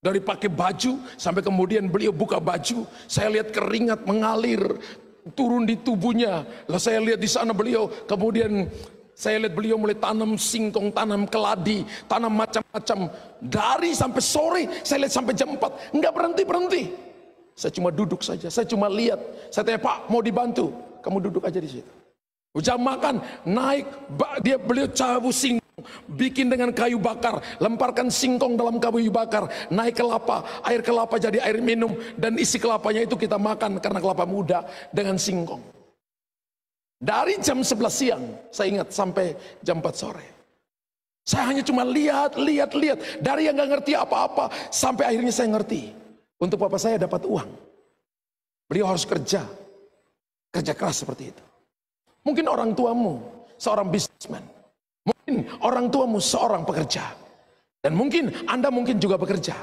dari pakai baju sampai kemudian beliau buka baju, saya lihat keringat mengalir, turun di tubuhnya. Lalu saya lihat di sana beliau, kemudian saya lihat beliau mulai tanam singkong, tanam keladi, tanam macam-macam. Dari sampai sore, saya lihat sampai jam 4. Enggak berhenti-berhenti. Saya cuma duduk saja, saya cuma lihat. Saya tanya, Pak mau dibantu? Kamu duduk aja di situ. Jam makan, naik, beliau cabut singkong. Bikin dengan kayu bakar, lemparkan singkong dalam kayu bakar, naik kelapa, air kelapa jadi air minum, dan isi kelapanya itu kita makan karena kelapa muda dengan singkong. Dari jam 11 siang, saya ingat sampai jam 4 sore. Saya hanya cuma lihat, dari yang gak ngerti apa-apa, sampai akhirnya saya ngerti. Untuk bapak saya dapat uang, beliau harus kerja keras seperti itu. Mungkin orang tuamu seorang bisnismen. Mungkin orang tuamu seorang pekerja. Dan mungkin Anda mungkin juga bekerja.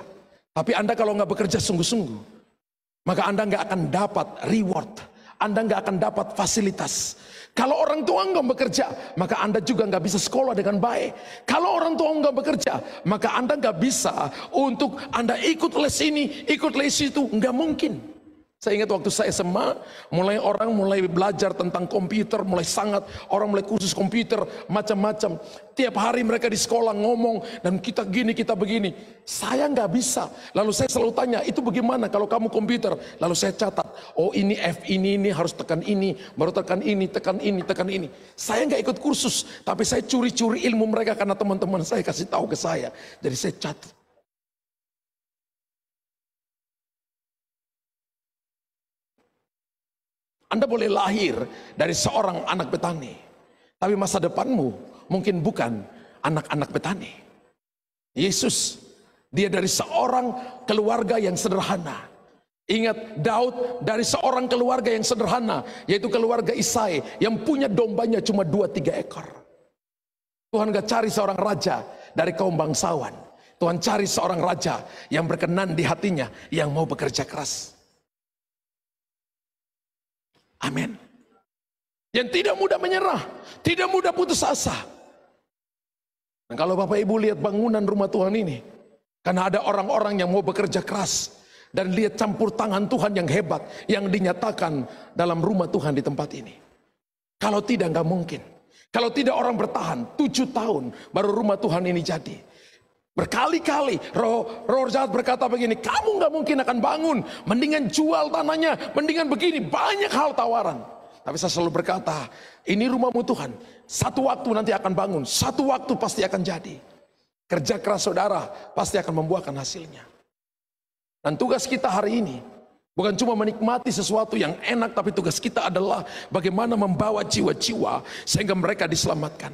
Tapi Anda kalau nggak bekerja sungguh-sungguh, maka Anda nggak akan dapat reward. Anda nggak akan dapat fasilitas. Kalau orang tua nggak bekerja, maka Anda juga nggak bisa sekolah dengan baik. Kalau orang tua nggak bekerja, maka Anda nggak bisa untuk Anda ikut les ini, ikut les itu. Nggak mungkin. Saya ingat waktu saya SMA, orang mulai belajar tentang komputer, orang mulai kursus komputer, macam-macam. Tiap hari mereka di sekolah ngomong, dan kita gini, kita begini. Saya nggak bisa. Lalu saya selalu tanya, itu bagaimana kalau kamu komputer? Lalu saya catat, oh ini F ini harus tekan ini, baru tekan ini, tekan ini, tekan ini. Saya nggak ikut kursus, tapi saya curi-curi ilmu mereka karena teman-teman saya kasih tahu ke saya. Jadi saya catat. Anda boleh lahir dari seorang anak petani, tapi masa depanmu mungkin bukan anak-anak petani. Yesus, dia dari seorang keluarga yang sederhana. Ingat, Daud dari seorang keluarga yang sederhana, yaitu keluarga Isai yang punya dombanya cuma 2-3 ekor. Tuhan gak cari seorang raja dari kaum bangsawan. Tuhan cari seorang raja yang berkenan di hatinya, yang mau bekerja keras. Amin. Yang tidak mudah menyerah, tidak mudah putus asa. Dan kalau Bapak Ibu lihat bangunan rumah Tuhan ini, karena ada orang-orang yang mau bekerja keras, dan lihat campur tangan Tuhan yang hebat yang dinyatakan dalam rumah Tuhan di tempat ini. Kalau tidak, nggak mungkin. Kalau tidak, orang bertahan 7 tahun baru rumah Tuhan ini jadi. Berkali-kali roh jahat berkata begini, kamu gak mungkin akan bangun, mendingan jual tanahnya, mendingan begini, banyak hal tawaran. Tapi saya selalu berkata, ini rumahmu Tuhan, satu waktu nanti akan bangun, satu waktu pasti akan jadi. Kerja keras saudara pasti akan membuahkan hasilnya. Dan tugas kita hari ini bukan cuma menikmati sesuatu yang enak, tapi tugas kita adalah bagaimana membawa jiwa-jiwa sehingga mereka diselamatkan.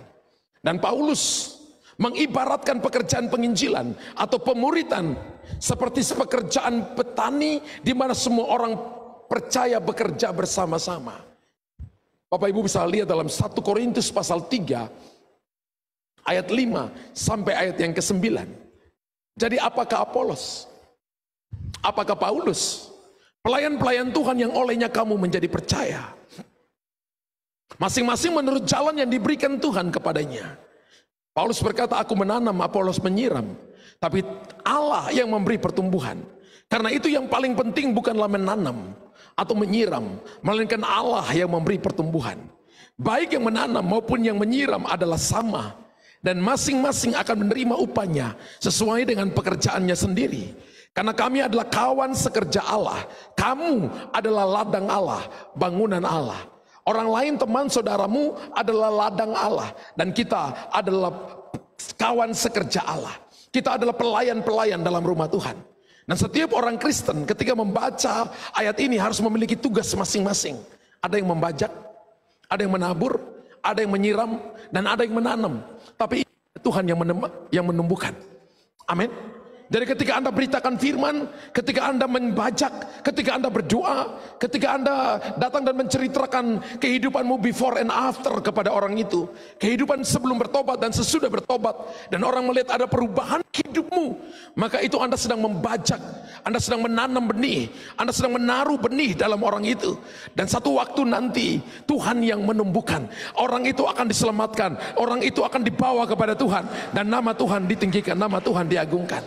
Dan Paulus mengibaratkan pekerjaan penginjilan atau pemuritan seperti pekerjaan petani di mana semua orang percaya bekerja bersama-sama. Bapak Ibu bisa lihat dalam 1 Korintus pasal 3 ayat 5 sampai ayat yang ke-9. Jadi apakah Apolos? Apakah Paulus? Pelayan-pelayan Tuhan yang olehnya kamu menjadi percaya. Masing-masing menurut jalan yang diberikan Tuhan kepadanya. Paulus berkata, aku menanam, Apolos menyiram. Tapi Allah yang memberi pertumbuhan. Karena itu yang paling penting bukanlah menanam atau menyiram, melainkan Allah yang memberi pertumbuhan. Baik yang menanam maupun yang menyiram adalah sama. Dan masing-masing akan menerima upahnya sesuai dengan pekerjaannya sendiri. Karena kami adalah kawan sekerja Allah. Kamu adalah ladang Allah, bangunan Allah. Orang lain teman saudaramu adalah ladang Allah. Dan kita adalah kawan sekerja Allah. Kita adalah pelayan-pelayan dalam rumah Tuhan. Dan setiap orang Kristen ketika membaca ayat ini harus memiliki tugas masing-masing. Ada yang membajak, ada yang menabur, ada yang menyiram, dan ada yang menanam. Tapi Tuhan yang menumbuhkan. Amin. Jadi ketika Anda beritakan firman, ketika Anda membajak, ketika Anda berdoa, ketika Anda datang dan menceritakan kehidupanmu before and after kepada orang itu, kehidupan sebelum bertobat dan sesudah bertobat, dan orang melihat ada perubahan hidupmu, maka itu Anda sedang membajak, Anda sedang menanam benih, Anda sedang menaruh benih dalam orang itu. Dan satu waktu nanti Tuhan yang menumbuhkan, orang itu akan diselamatkan, orang itu akan dibawa kepada Tuhan, dan nama Tuhan ditinggikan, nama Tuhan diagungkan.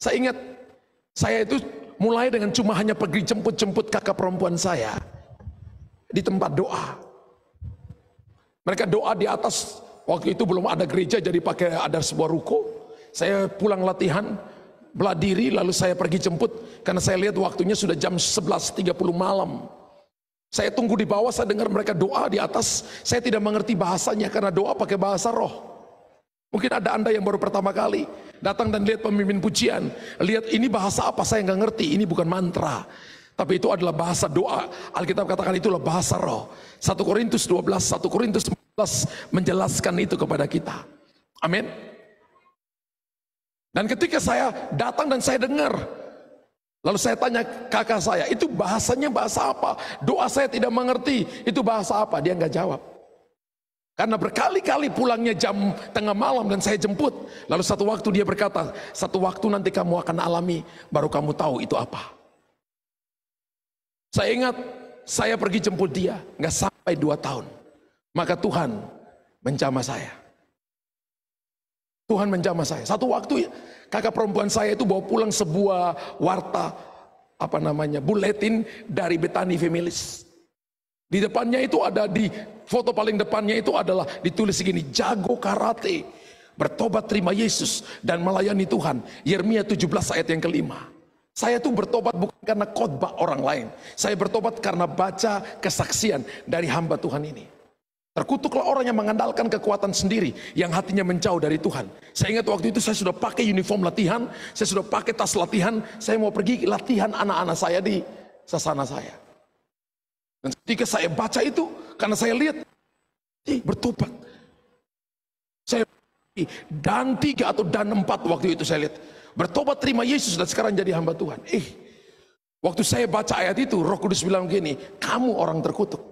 Saya ingat, saya itu mulai dengan cuma hanya pergi jemput-jemput kakak perempuan saya. di tempat doa. Mereka doa di atas. Waktu itu belum ada gereja, jadi pakai ada sebuah ruko. Saya pulang latihan, belah diri, lalu saya pergi jemput. Karena saya lihat waktunya sudah jam 11.30 malam. Saya tunggu di bawah, saya dengar mereka doa di atas. Saya tidak mengerti bahasanya karena doa pakai bahasa roh. Mungkin ada Anda yang baru pertama kali datang dan lihat pemimpin pujian. Lihat ini bahasa apa, saya nggak ngerti, ini bukan mantra. Tapi itu adalah bahasa doa. Alkitab katakan itulah bahasa roh. 1 Korintus 12, 1 Korintus 14 menjelaskan itu kepada kita. Amin. Dan ketika saya datang dan saya dengar, lalu saya tanya kakak saya, itu bahasanya bahasa apa? Doa saya tidak mengerti, itu bahasa apa? Dia nggak jawab. Karena berkali-kali pulangnya jam tengah malam dan saya jemput. Lalu satu waktu dia berkata, satu waktu nanti kamu akan alami, baru kamu tahu itu apa. Saya ingat, saya pergi jemput dia, nggak sampai 2 tahun. Maka Tuhan menjamah saya. Tuhan menjamah saya. Satu waktu kakak perempuan saya itu bawa pulang sebuah warta, buletin dari Bethany Families. Di depannya itu ada, di foto paling depannya itu adalah ditulis segini, jago karate, bertobat terima Yesus dan melayani Tuhan. Yeremia 17 ayat yang kelima. Saya tuh bertobat bukan karena khotbah orang lain. Saya bertobat karena baca kesaksian dari hamba Tuhan ini. Terkutuklah orang yang mengandalkan kekuatan sendiri, yang hatinya menjauh dari Tuhan. Saya ingat waktu itu saya sudah pakai uniform latihan, saya sudah pakai tas latihan, saya mau pergi latihan anak-anak saya di sasana saya. Dan ketika saya baca itu, karena saya lihat, bertobat. Saya dan 3 atau dan 4 waktu itu saya lihat. Bertobat terima Yesus dan sekarang jadi hamba Tuhan. Waktu saya baca ayat itu, Roh Kudus bilang gini, kamu orang terkutuk.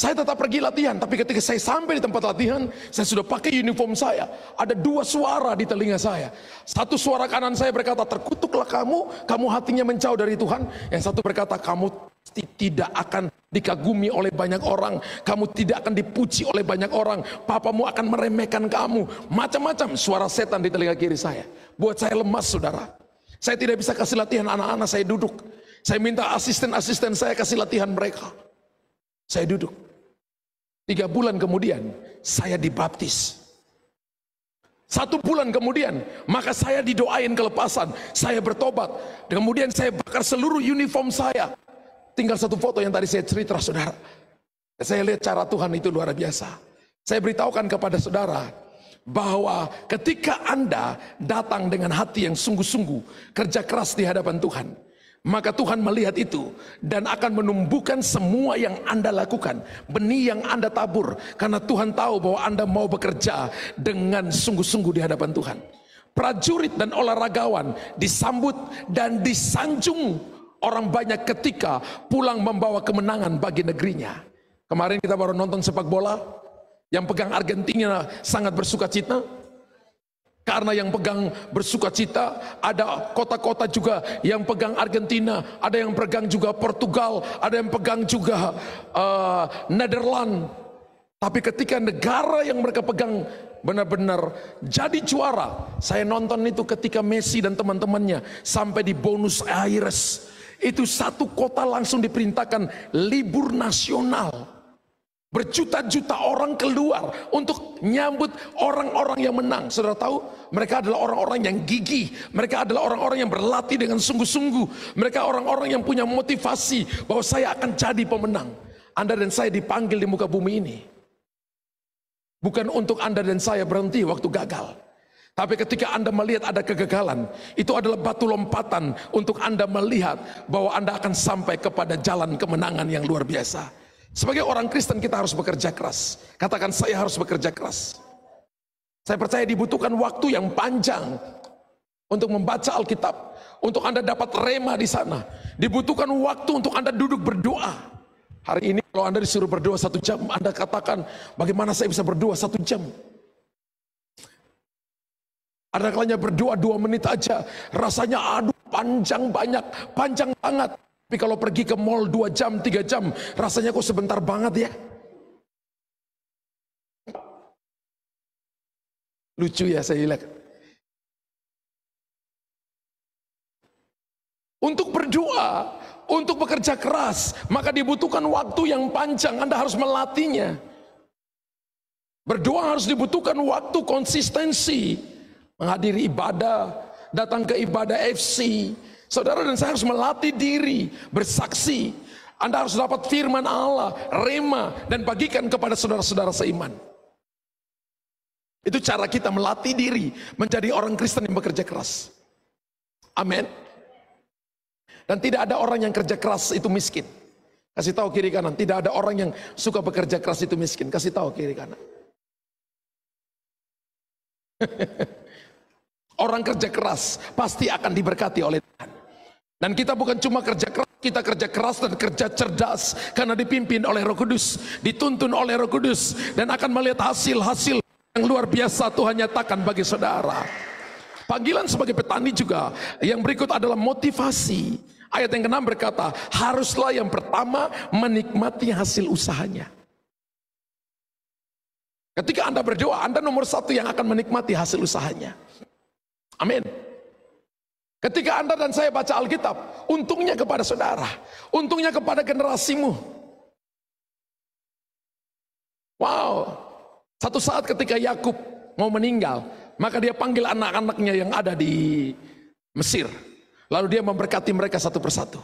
Saya tetap pergi latihan, tapi ketika saya sampai di tempat latihan, saya sudah pakai uniform saya. Ada 2 suara di telinga saya. Satu suara kanan saya berkata, terkutuklah kamu hatinya menjauh dari Tuhan. Yang satu berkata, kamu tidak akan dikagumi oleh banyak orang, kamu tidak akan dipuji oleh banyak orang, papamu akan meremehkan kamu. Macam-macam suara setan di telinga kiri saya. Buat saya lemas, saudara. Saya tidak bisa kasih latihan anak-anak saya duduk. Saya minta asisten-asisten saya kasih latihan mereka. Saya duduk. 3 bulan kemudian saya dibaptis. 1 bulan kemudian maka saya didoain kelepasan. Saya bertobat. Kemudian saya bakar seluruh uniform saya. Tinggal 1 foto yang tadi saya cerita, saudara. Saya lihat cara Tuhan itu luar biasa. Saya beritahukan kepada saudara bahwa ketika Anda datang dengan hati yang sungguh-sungguh, kerja keras di hadapan Tuhan, maka Tuhan melihat itu dan akan menumbuhkan semua yang Anda lakukan, benih yang Anda tabur, karena Tuhan tahu bahwa Anda mau bekerja dengan sungguh-sungguh di hadapan Tuhan. Prajurit dan olahragawan disambut dan disanjung orang banyak ketika pulang membawa kemenangan bagi negerinya. Kemarin kita baru nonton sepak bola, yang pegang Argentina sangat bersuka cita. Karena yang pegang bersuka cita, ada kota-kota juga yang pegang Argentina, ada yang pegang juga Portugal, ada yang pegang juga Netherlands. Tapi ketika negara yang mereka pegang benar-benar jadi juara, saya nonton itu ketika Messi dan teman-temannya sampai di Buenos Aires. Itu 1 kota langsung diperintahkan libur nasional. Berjuta-juta orang keluar untuk nyambut orang-orang yang menang. Saudara tahu, mereka adalah orang-orang yang gigih. Mereka adalah orang-orang yang berlatih dengan sungguh-sungguh. Mereka orang-orang yang punya motivasi bahwa saya akan jadi pemenang. Anda dan saya dipanggil di muka bumi ini bukan untuk Anda dan saya berhenti waktu gagal. Tapi ketika Anda melihat ada kegagalan, itu adalah batu lompatan untuk Anda melihat bahwa Anda akan sampai kepada jalan kemenangan yang luar biasa. Sebagai orang Kristen kita harus bekerja keras. Katakan, saya harus bekerja keras. Saya percaya dibutuhkan waktu yang panjang untuk membaca Alkitab, untuk Anda dapat rema di sana. Dibutuhkan waktu untuk Anda duduk berdoa. Hari ini kalau Anda disuruh berdoa 1 jam, Anda katakan, bagaimana saya bisa berdoa 1 jam? Ada kalanya berdoa 2 menit aja, rasanya aduh panjang banget. Tapi kalau pergi ke mall 2 jam, 3 jam, rasanya kok sebentar banget ya. Lucu ya saya lihat. Untuk berdoa, Untuk bekerja keras, maka dibutuhkan waktu yang panjang. Anda harus melatihnya. Berdoa harus dibutuhkan waktu, konsistensi. Menghadiri ibadah, datang ke ibadah FC. Saudara dan saya harus melatih diri, bersaksi. Anda harus dapat firman Allah, rema, dan bagikan kepada saudara-saudara seiman. Itu cara kita melatih diri menjadi orang Kristen yang bekerja keras. Amin. Dan tidak ada orang yang kerja keras itu miskin. Kasih tahu kiri kanan. Tidak ada orang yang suka bekerja keras itu miskin. Kasih tahu kiri kanan. Orang kerja keras pasti akan diberkati oleh Tuhan. Dan kita bukan cuma kerja keras, kita kerja keras dan kerja cerdas. Karena dipimpin oleh Roh Kudus, dituntun oleh Roh Kudus. Dan akan melihat hasil-hasil yang luar biasa Tuhan nyatakan bagi saudara. Panggilan sebagai petani juga. Yang berikut adalah motivasi. Ayat yang ke-6 berkata, haruslah yang pertama menikmati hasil usahanya. Ketika Anda berdoa, Anda nomor satu yang akan menikmati hasil usahanya. Amin. Ketika Anda dan saya baca Alkitab, untungnya kepada saudara, untungnya kepada generasimu. Wow. Satu saat ketika Yakub mau meninggal, maka dia panggil anak-anaknya yang ada di Mesir. Lalu dia memberkati mereka satu persatu.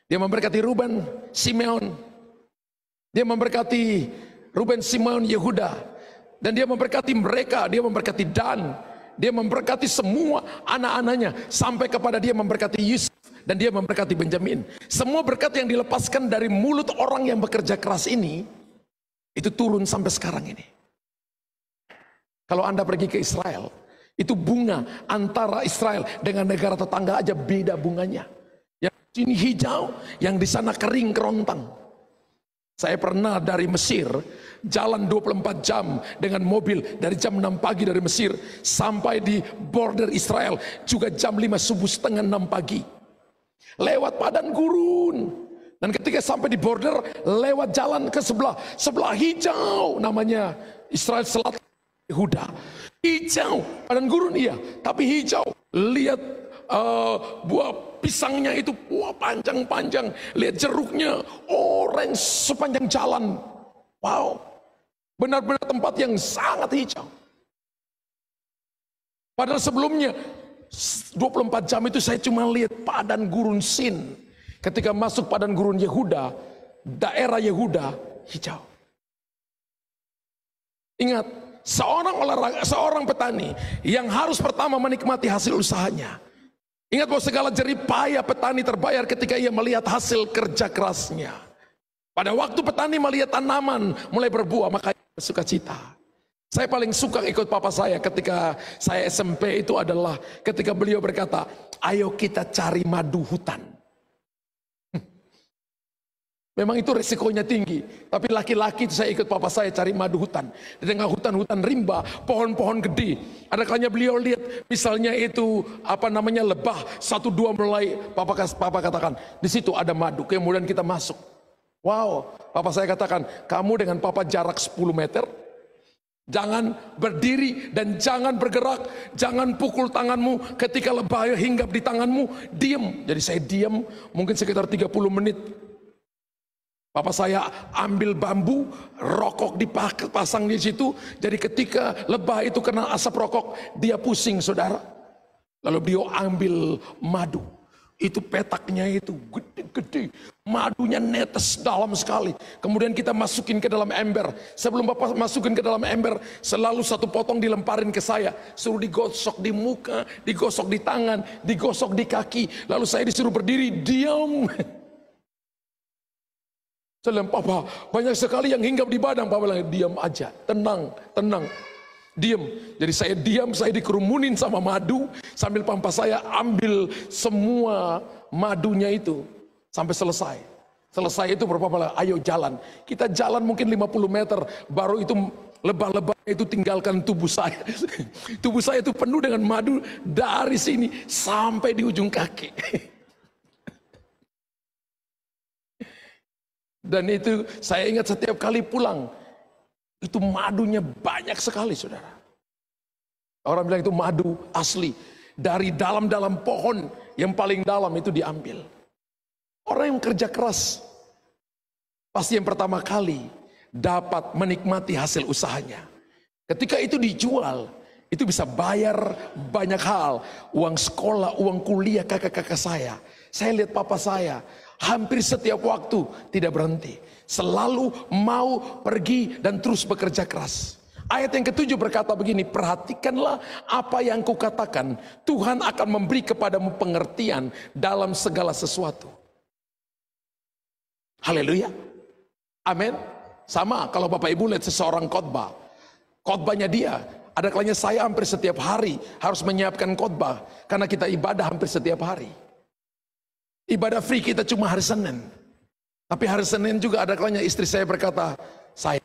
Dia memberkati Ruben, Simeon. Dia memberkati Ruben, Simeon, Yehuda. Dan dia memberkati mereka, dia memberkati Dan. Dia memberkati semua anak-anaknya. Sampai kepada dia memberkati Yusuf. Dan dia memberkati Benjamin. Semua berkat yang dilepaskan dari mulut orang yang bekerja keras ini, itu turun sampai sekarang ini. Kalau Anda pergi ke Israel, itu bunga antara Israel dengan negara tetangga aja beda bunganya. Yang di sini hijau, yang di sana kering kerontang. Saya pernah dari Mesir jalan 24 jam dengan mobil dari jam 6 pagi dari Mesir sampai di border Israel juga jam 5 subuh setengah 6 pagi. Lewat padang gurun. Dan ketika sampai di border lewat jalan ke sebelah hijau namanya Israel Selatan Yehuda. Hijau, padang gurun iya, tapi hijau. Lihat buah pisangnya itu buah panjang-panjang. Lihat jeruknya orange sepanjang jalan. Wow, benar-benar tempat yang sangat hijau. Padahal sebelumnya 24 jam itu saya cuma lihat padang gurun Sin. Ketika masuk padang gurun Yehuda, daerah Yehuda hijau. Ingat, seorang petani yang harus pertama menikmati hasil usahanya. Ingat bahwa segala jerih payah petani terbayar ketika ia melihat hasil kerja kerasnya. Pada waktu petani melihat tanaman mulai berbuah, maka ia bersukacita. Saya paling suka ikut papa saya ketika saya SMP itu adalah ketika beliau berkata, ayo kita cari madu hutan. Memang itu resikonya tinggi. Tapi laki-laki saya ikut papa saya cari madu hutan. Di tengah hutan-hutan rimba, pohon-pohon gede. Ada kalanya beliau lihat, misalnya itu lebah, 1-2 mulai papa katakan, di situ ada madu. Kemudian kita masuk. Wow, papa saya katakan, kamu dengan papa jarak 10 meter. Jangan berdiri dan jangan bergerak. Jangan pukul tanganmu ketika lebah hinggap di tanganmu. Diam. Jadi saya diam mungkin sekitar 30 menit. Papa saya ambil bambu, rokok dipasang di situ. Jadi ketika lebah itu kena asap rokok, dia pusing saudara. Lalu beliau ambil madu. Itu petaknya itu gede-gede. Madunya netes dalam sekali. Kemudian kita masukin ke dalam ember. Sebelum Bapak masukin ke dalam ember, selalu satu potong dilemparin ke saya. Suruh digosok di muka, digosok di tangan, digosok di kaki. Lalu saya disuruh berdiri, diam. Saya bilang, Papa, banyak sekali yang hinggap di badan. Papa bilang, diam aja, tenang, diam. Jadi saya diam, saya dikerumunin sama madu. Sambil papa saya ambil semua madunya itu. Sampai selesai. Selesai itu Papa bilang, ayo jalan. Kita jalan mungkin 50 meter. Baru itu lebah-lebah itu tinggalkan tubuh saya. Tubuh saya itu penuh dengan madu dari sini sampai di ujung kaki. Dan itu saya ingat setiap kali pulang, itu madunya banyak sekali saudara. Orang bilang itu madu asli. Dari dalam-dalam pohon yang paling dalam itu diambil. Orang yang kerja keras pasti yang pertama kali dapat menikmati hasil usahanya. Ketika itu dijual, itu bisa bayar banyak hal. Uang sekolah, uang kuliah kakak-kakak saya. Saya lihat papa saya, hampir setiap waktu tidak berhenti. Selalu mau pergi dan terus bekerja keras. Ayat yang ke-7 berkata begini, perhatikanlah apa yang kukatakan. Tuhan akan memberi kepadamu pengertian dalam segala sesuatu. Haleluya. Amin. Sama kalau Bapak Ibu lihat seseorang khotbah. Khotbahnya dia, ada kalanya saya hampir setiap hari harus menyiapkan khotbah. Karena kita ibadah hampir setiap hari. Ibadah free kita cuma hari Senin. Tapi hari Senin juga ada kalanya istri saya berkata, saya,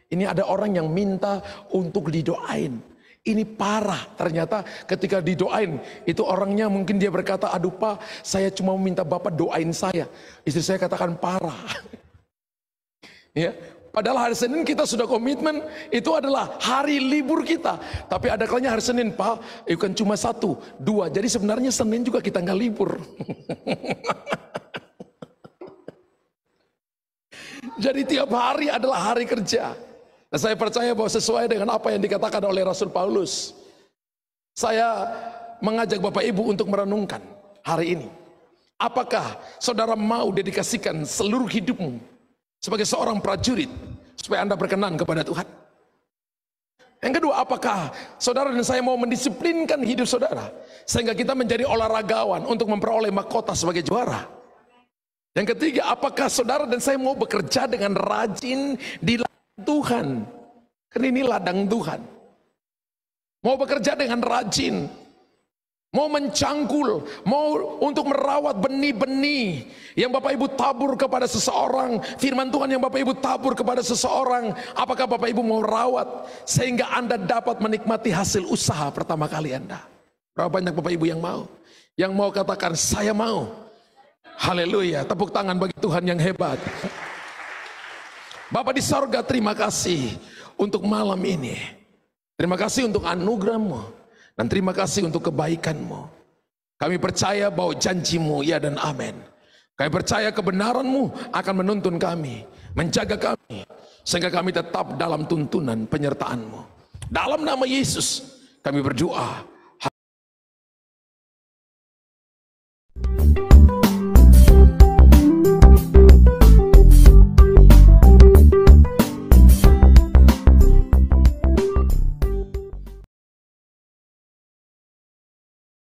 ini ada orang yang minta untuk didoain. Ini parah. Ternyata ketika didoain, itu orangnya mungkin dia berkata, aduh Pak, saya cuma minta Bapak doain saya. Istri saya katakan parah. Ya, padahal hari Senin kita sudah komitmen, itu adalah hari libur kita. Tapi ada kalanya hari Senin, Pak, itu kan cuma 1, 2. Jadi sebenarnya Senin juga kita nggak libur. Jadi tiap hari adalah hari kerja. Nah, saya percaya bahwa sesuai dengan apa yang dikatakan oleh Rasul Paulus, saya mengajak Bapak Ibu untuk merenungkan hari ini. Apakah saudara mau dedikasikan seluruh hidupmu sebagai seorang prajurit supaya Anda berkenan kepada Tuhan? Yang kedua, apakah saudara dan saya mau mendisiplinkan hidup saudara sehingga kita menjadi olahragawan untuk memperoleh mahkota sebagai juara? Yang ketiga, apakah saudara dan saya mau bekerja dengan rajin di ladang Tuhan? Kan ini ladang Tuhan. Mau bekerja dengan rajin, mau mencangkul, mau untuk merawat benih-benih yang Bapak Ibu tabur kepada seseorang, firman Tuhan yang Bapak Ibu tabur kepada seseorang. Apakah Bapak Ibu mau rawat sehingga Anda dapat menikmati hasil usaha pertama kali Anda? Berapa banyak Bapak Ibu yang mau? Yang mau katakan saya mau. Haleluya, tepuk tangan bagi Tuhan yang hebat. Bapa di sorga, terima kasih untuk malam ini. Terima kasih untuk anugerah-Mu. Dan terima kasih untuk kebaikan-Mu. Kami percaya bahwa janji-Mu ya dan amin. Kami percaya kebenaran-Mu akan menuntun kami, menjaga kami, sehingga kami tetap dalam tuntunan penyertaan-Mu. Dalam nama Yesus kami berdoa.